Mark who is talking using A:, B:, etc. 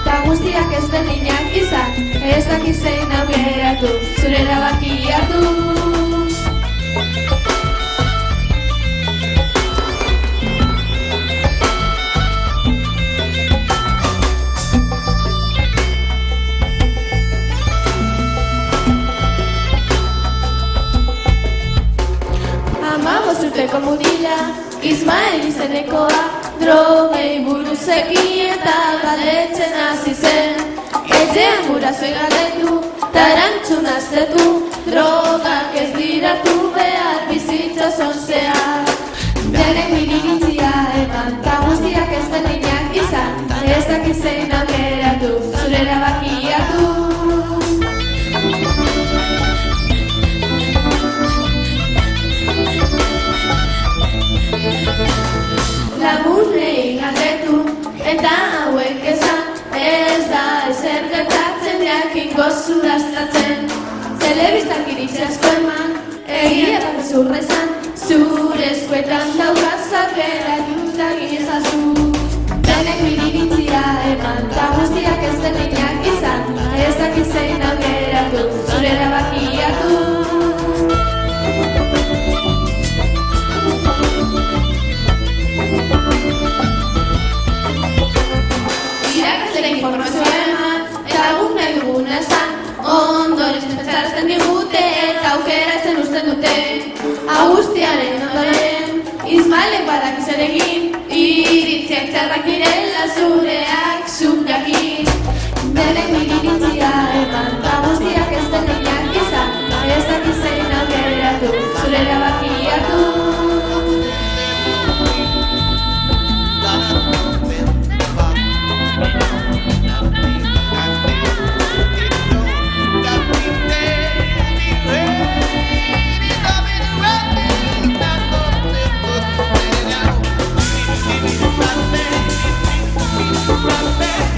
A: Ta guztiak ez berdinak izan, ez dakit zein aukeratu, zure erabakia hartu. Hamabost urteko mutila, Ismael izenekoa, drogei buruz eki eta galdetzen hasi zen. Etxean gurasoei galdetu, ta erantzun aztertu, drogak ez diratu behar bizitza zonzean. Denek iritzia eman, ta guztiak ez berdinak izan, ez dakit zein aukeratu, zure erabakia hartu. Lagunei galdetu eta hauek esan, ez da ezer gertatzen jakingo zudaztatzen. Telebistak iritzi asko eman, egia da gezurra izan, zure eskuetan daukaz apera jutagin ezazu. Denek iritzia eman, ta guztiak ez berdinak izan, ez dakit zein aukeratu, zure erabakia hartu. Informazioa eman, eta guk nahi duguna esan, ondoren pentsarazten digute eta aukeratzen usten dute. Agustiaren ondoren, Ismaelek badakiz zer egin, iritziak txarrak direla zureak zuk jakin. Denek iritzia eman, eta guztiak ez berdinak izan, ez dakit zein aukeratu, zure erabakia hartu.
B: Run,